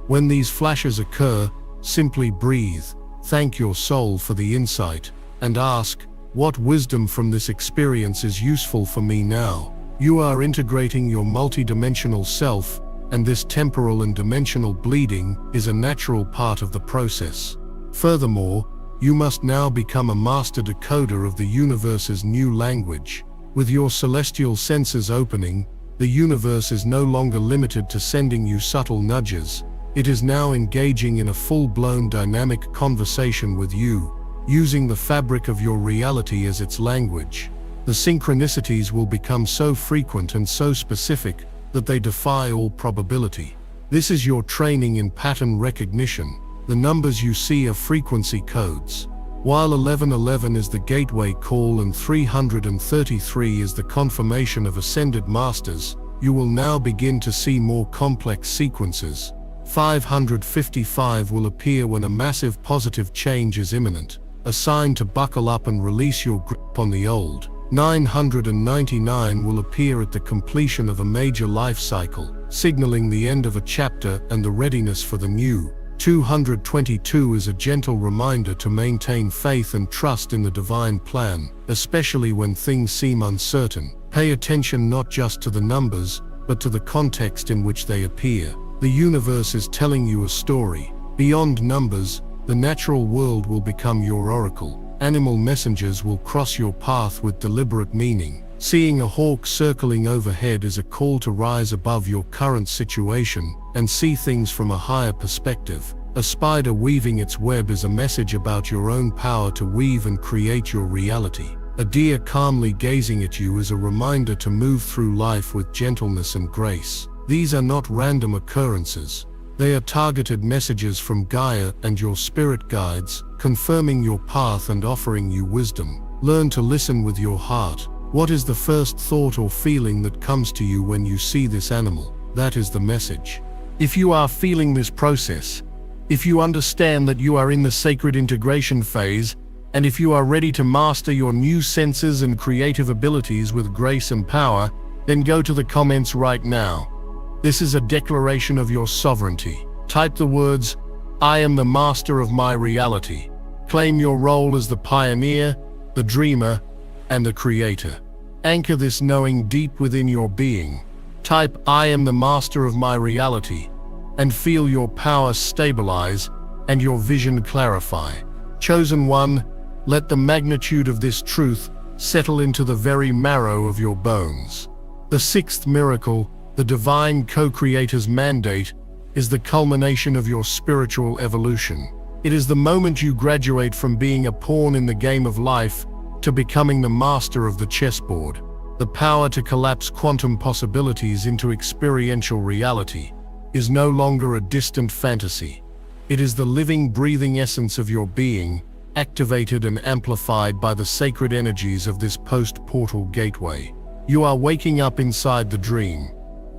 When these flashes occur, simply breathe, thank your soul for the insight, and ask, what wisdom from this experience is useful for me now? You are integrating your multidimensional self, and this temporal and dimensional bleeding is a natural part of the process. Furthermore, you must now become a master decoder of the universe's new language. With your celestial senses opening, the universe is no longer limited to sending you subtle nudges. It is now engaging in a full-blown dynamic conversation with you, using the fabric of your reality as its language. The synchronicities will become so frequent and so specific that they defy all probability. This is your training in pattern recognition. The numbers you see are frequency codes. While 1111 is the gateway call and 333 is the confirmation of ascended masters, you will now begin to see more complex sequences. 555 will appear when a massive positive change is imminent, a sign to buckle up and release your grip on the old. 999 will appear at the completion of a major life cycle, signaling the end of a chapter and the readiness for the new. 222 is a gentle reminder to maintain faith and trust in the divine plan, especially when things seem uncertain. Pay attention not just to the numbers, but to the context in which they appear. The universe is telling you a story. Beyond numbers, the natural world will become your oracle. Animal messengers will cross your path with deliberate meaning. Seeing a hawk circling overhead is a call to rise above your current situation and see things from a higher perspective. A spider weaving its web is a message about your own power to weave and create your reality. A deer calmly gazing at you is a reminder to move through life with gentleness and grace. These are not random occurrences. They are targeted messages from Gaia and your spirit guides, confirming your path and offering you wisdom. Learn to listen with your heart. What is the first thought or feeling that comes to you when you see this animal? That is the message. If you are feeling this process, if you understand that you are in the sacred integration phase, And if you are ready to master your new senses and creative abilities with grace and power, then go to the comments right now. This is a declaration of your sovereignty. Type the words, "I am the master of my reality." Claim your role as the pioneer, the dreamer, and the creator. Anchor this knowing deep within your being. Type, "I am the master of my reality," and feel your power stabilize and your vision clarify. Chosen one, let the magnitude of this truth settle into the very marrow of your bones. The sixth miracle, the divine co-creator's mandate, is the culmination of your spiritual evolution. It is the moment you graduate from being a pawn in the game of life to becoming the master of the chessboard. The power to collapse quantum possibilities into experiential reality is no longer a distant fantasy. It is the living, breathing essence of your being, activated and amplified by the sacred energies of this post-portal gateway. You are waking up inside the dream,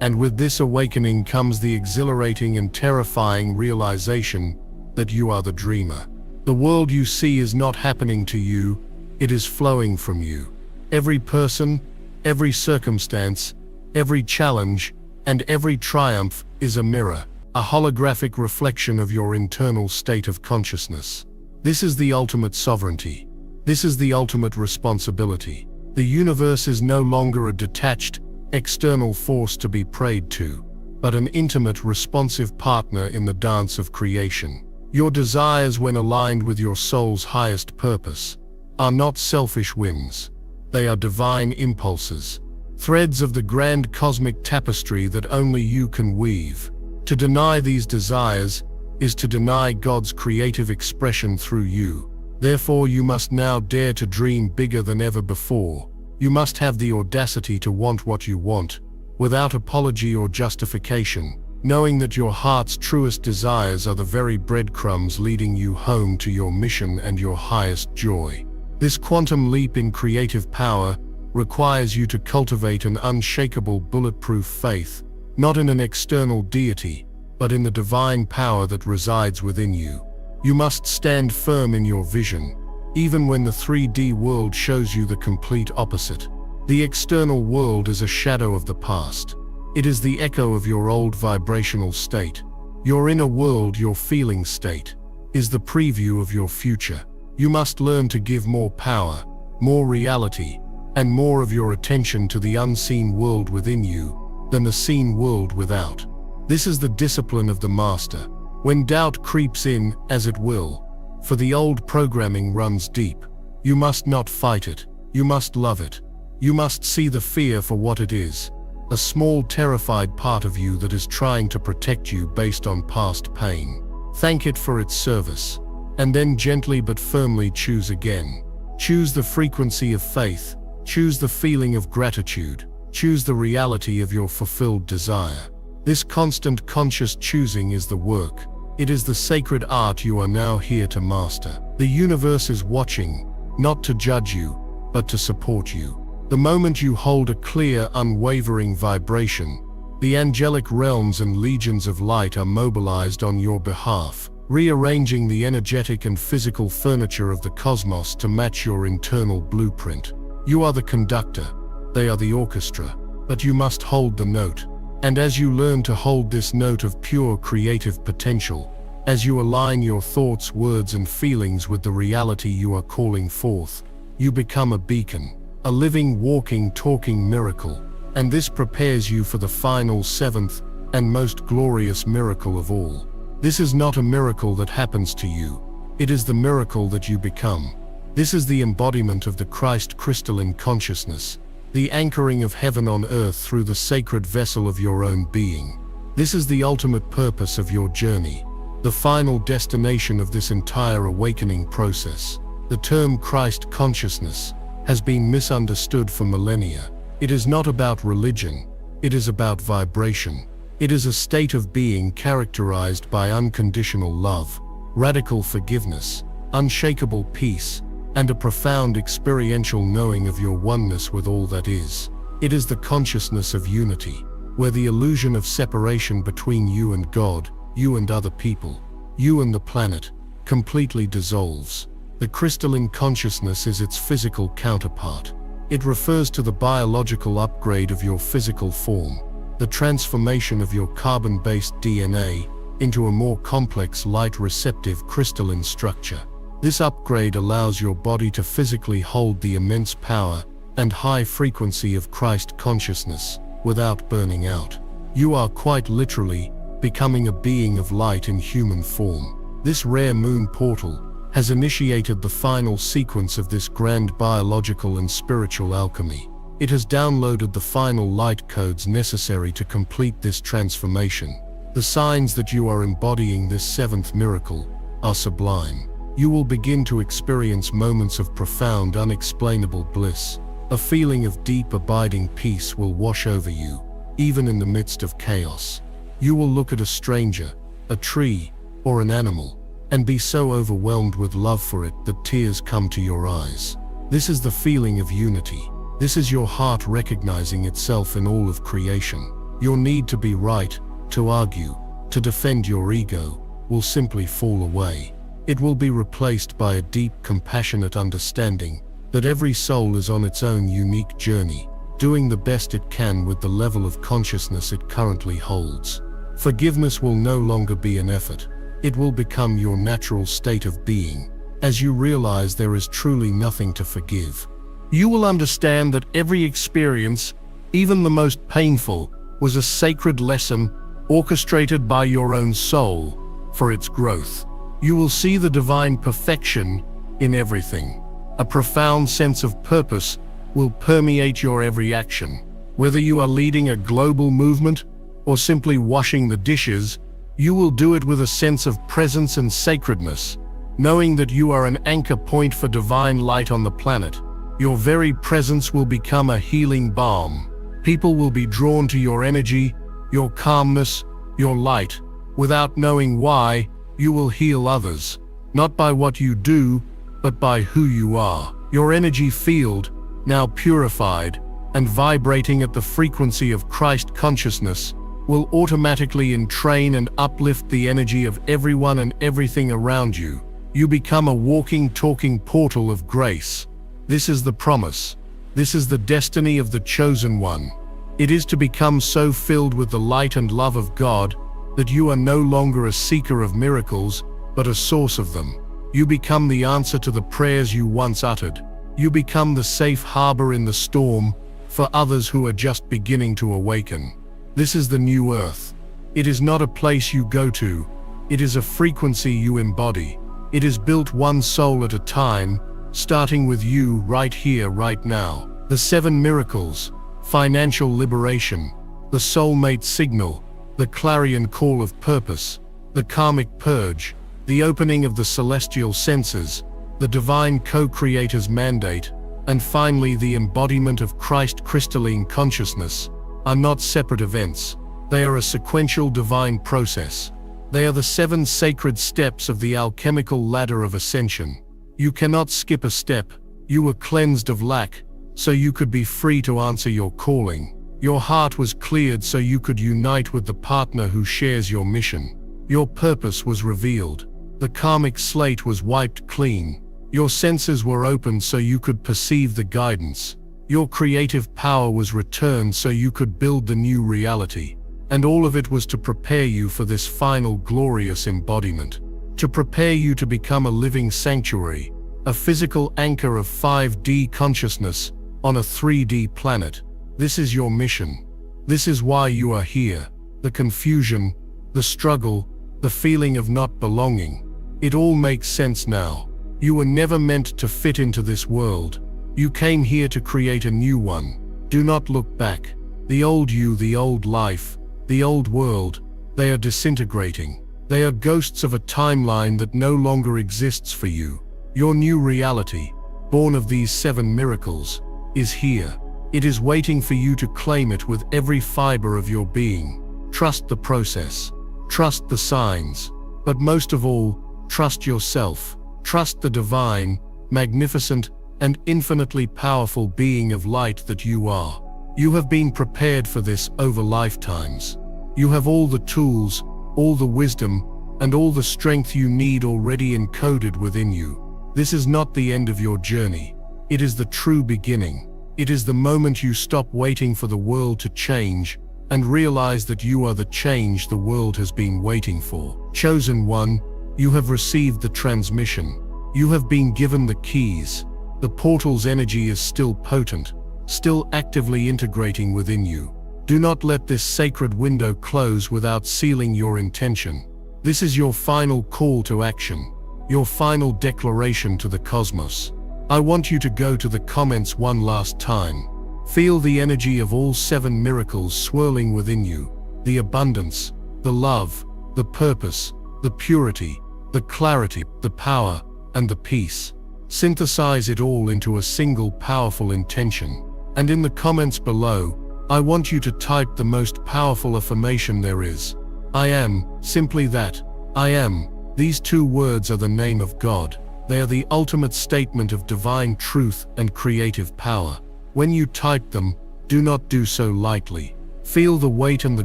and with this awakening comes the exhilarating and terrifying realization that you are the dreamer. The world you see is not happening to you, it is flowing from you. Every person, every circumstance, every challenge, and every triumph is a mirror, a holographic reflection of your internal state of consciousness. This is the ultimate sovereignty. This is the ultimate responsibility. The universe is no longer a detached, external force to be prayed to, but an intimate, responsive partner in the dance of creation. Your desires, when aligned with your soul's highest purpose, are not selfish whims. They are divine impulses, threads of the grand cosmic tapestry that only you can weave. To deny these desires is to deny God's creative expression through you. Therefore, you must now dare to dream bigger than ever before. You must have the audacity to want what you want, without apology or justification, knowing that your heart's truest desires are the very breadcrumbs leading you home to your mission and your highest joy. This quantum leap in creative power requires you to cultivate an unshakable, bulletproof faith, not in an external deity, but in the divine power that resides within you. You must stand firm in your vision, even when the 3D world shows you the complete opposite. The external world is a shadow of the past. It is the echo of your old vibrational state. Your inner world, your feeling state, is the preview of your future. You must learn to give more power, more reality, and more of your attention to the unseen world within you than the seen world without. This is the discipline of the master. When doubt creeps in, as it will, for the old programming runs deep, you must not fight it, you must love it. You must see the fear for what it is, a small, terrified part of you that is trying to protect you based on past pain. Thank it for its service, and then gently but firmly choose again. Choose the frequency of faith, choose the feeling of gratitude, choose the reality of your fulfilled desire. This constant conscious choosing is the work. It is the sacred art you are now here to master. The universe is watching, not to judge you, but to support you. The moment you hold a clear, unwavering vibration, the angelic realms and legions of light are mobilized on your behalf, rearranging the energetic and physical furniture of the cosmos to match your internal blueprint. You are the conductor, they are the orchestra, but you must hold the note. And as you learn to hold this note of pure creative potential, as you align your thoughts, words, and feelings with the reality you are calling forth, you become a beacon, a living, walking, talking miracle. And this prepares you for the final, seventh, and most glorious miracle of all. This is not a miracle that happens to you. It is the miracle that you become. This is the embodiment of the Christ crystalline consciousness, the anchoring of heaven on earth through the sacred vessel of your own being. This is the ultimate purpose of your journey, the final destination of this entire awakening process. The term Christ consciousness has been misunderstood for millennia. It is not about religion, it is about vibration. It is a state of being characterized by unconditional love, radical forgiveness, unshakable peace, and a profound experiential knowing of your oneness with all that is. It is the consciousness of unity, where the illusion of separation between you and God, you and other people, you and the planet, completely dissolves. The crystalline consciousness is its physical counterpart. It refers to the biological upgrade of your physical form, the transformation of your carbon-based DNA into a more complex light-receptive crystalline structure. This upgrade allows your body to physically hold the immense power and high frequency of Christ consciousness without burning out. You are quite literally becoming a being of light in human form. This rare moon portal has initiated the final sequence of this grand biological and spiritual alchemy. It has downloaded the final light codes necessary to complete this transformation. The signs that you are embodying this seventh miracle are sublime. You will begin to experience moments of profound, unexplainable bliss. A feeling of deep, abiding peace will wash over you, even in the midst of chaos. You will look at a stranger, a tree, or an animal, and be so overwhelmed with love for it that tears come to your eyes. This is the feeling of unity. This is your heart recognizing itself in all of creation. Your need to be right, to argue, to defend your ego, will simply fall away. It will be replaced by a deep, compassionate understanding that every soul is on its own unique journey, doing the best it can with the level of consciousness it currently holds. Forgiveness will no longer be an effort. It will become your natural state of being. As you realize there is truly nothing to forgive, you will understand that every experience, even the most painful, was a sacred lesson orchestrated by your own soul for its growth. You will see the divine perfection in everything. A profound sense of purpose will permeate your every action. Whether you are leading a global movement or simply washing the dishes, you will do it with a sense of presence and sacredness, knowing that you are an anchor point for divine light on the planet. Your very presence will become a healing balm. People will be drawn to your energy, your calmness, your light. Without knowing why, you will heal others, not by what you do, but by who you are. Your energy field, now purified and vibrating at the frequency of Christ consciousness, will automatically entrain and uplift the energy of everyone and everything around you. You become a walking, talking portal of grace. This is the promise. This is the destiny of the chosen one. It is to become so filled with the light and love of God that you are no longer a seeker of miracles, but a source of them. You become the answer to the prayers you once uttered. You become the safe harbor in the storm for others who are just beginning to awaken. This is the new earth. It is not a place you go to. It is a frequency you embody. It is built one soul at a time, starting with you right here, right now. The 7 miracles, financial liberation, the soulmate signal, the clarion call of purpose, the karmic purge, the opening of the celestial senses, the divine co-creator's mandate, and finally the embodiment of Christ crystalline consciousness, are not separate events. They are a sequential divine process. They are the 7 sacred steps of the alchemical ladder of ascension. You cannot skip a step. You were cleansed of lack, so you could be free to answer your calling. Your heart was cleared so you could unite with the partner who shares your mission. Your purpose was revealed. The karmic slate was wiped clean. Your senses were opened so you could perceive the guidance. Your creative power was returned so you could build the new reality. And all of it was to prepare you for this final glorious embodiment. To prepare you to become a living sanctuary, a physical anchor of 5D consciousness on a 3D planet. This is your mission. This is why you are here. The confusion, the struggle, the feeling of not belonging. It all makes sense now. You were never meant to fit into this world. You came here to create a new one. Do not look back. The old you, the old life, the old world, they are disintegrating. They are ghosts of a timeline that no longer exists for you. Your new reality, born of these 7 miracles, is here. It is waiting for you to claim it with every fiber of your being. Trust the process. Trust the signs. But most of all, trust yourself. Trust the divine, magnificent, and infinitely powerful being of light that you are. You have been prepared for this over lifetimes. You have all the tools, all the wisdom, and all the strength you need already encoded within you. This is not the end of your journey. It is the true beginning. It is the moment you stop waiting for the world to change and realize that you are the change the world has been waiting for. Chosen one, you have received the transmission. You have been given the keys. The portal's energy is still potent, still actively integrating within you. Do not let this sacred window close without sealing your intention. This is your final call to action, your final declaration to the cosmos. I want you to go to the comments one last time. Feel the energy of all 7 miracles swirling within you: the abundance, the love, the purpose, the purity, the clarity, the power, and the peace. Synthesize it all into a single powerful intention. And in the comments below, I want you to type the most powerful affirmation there is. I am, simply that. I am. These 2 words are the name of God. They are the ultimate statement of divine truth and creative power. When you type them, do not do so lightly. Feel the weight and the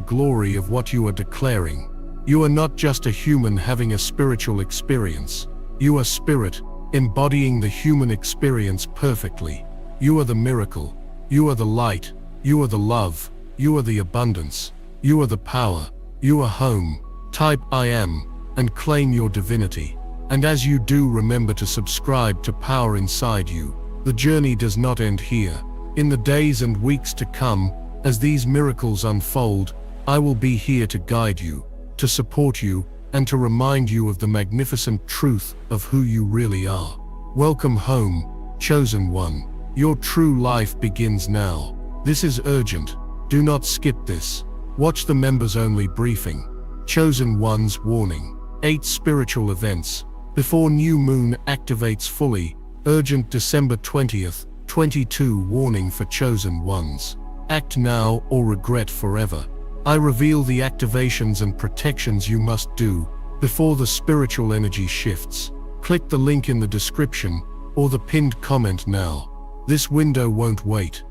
glory of what you are declaring. You are not just a human having a spiritual experience. You are spirit, embodying the human experience perfectly. You are the miracle. You are the light. You are the love. You are the abundance. You are the power. You are home. Type I am and claim your divinity. And as you do, remember to subscribe to Power Inside You. The journey does not end here. In the days and weeks to come, as these miracles unfold, I will be here to guide you, to support you, and to remind you of the magnificent truth of who you really are. Welcome home, chosen one. Your true life begins now. This is urgent. Do not skip this. Watch the members-only briefing. Chosen one's warning. 8 spiritual events. Before new moon activates fully. Urgent December 20th, 22 warning for chosen ones. Act now or regret forever. I reveal the activations and protections you must do before the spiritual energy shifts. Click the link in the description or the pinned comment now. This window won't wait.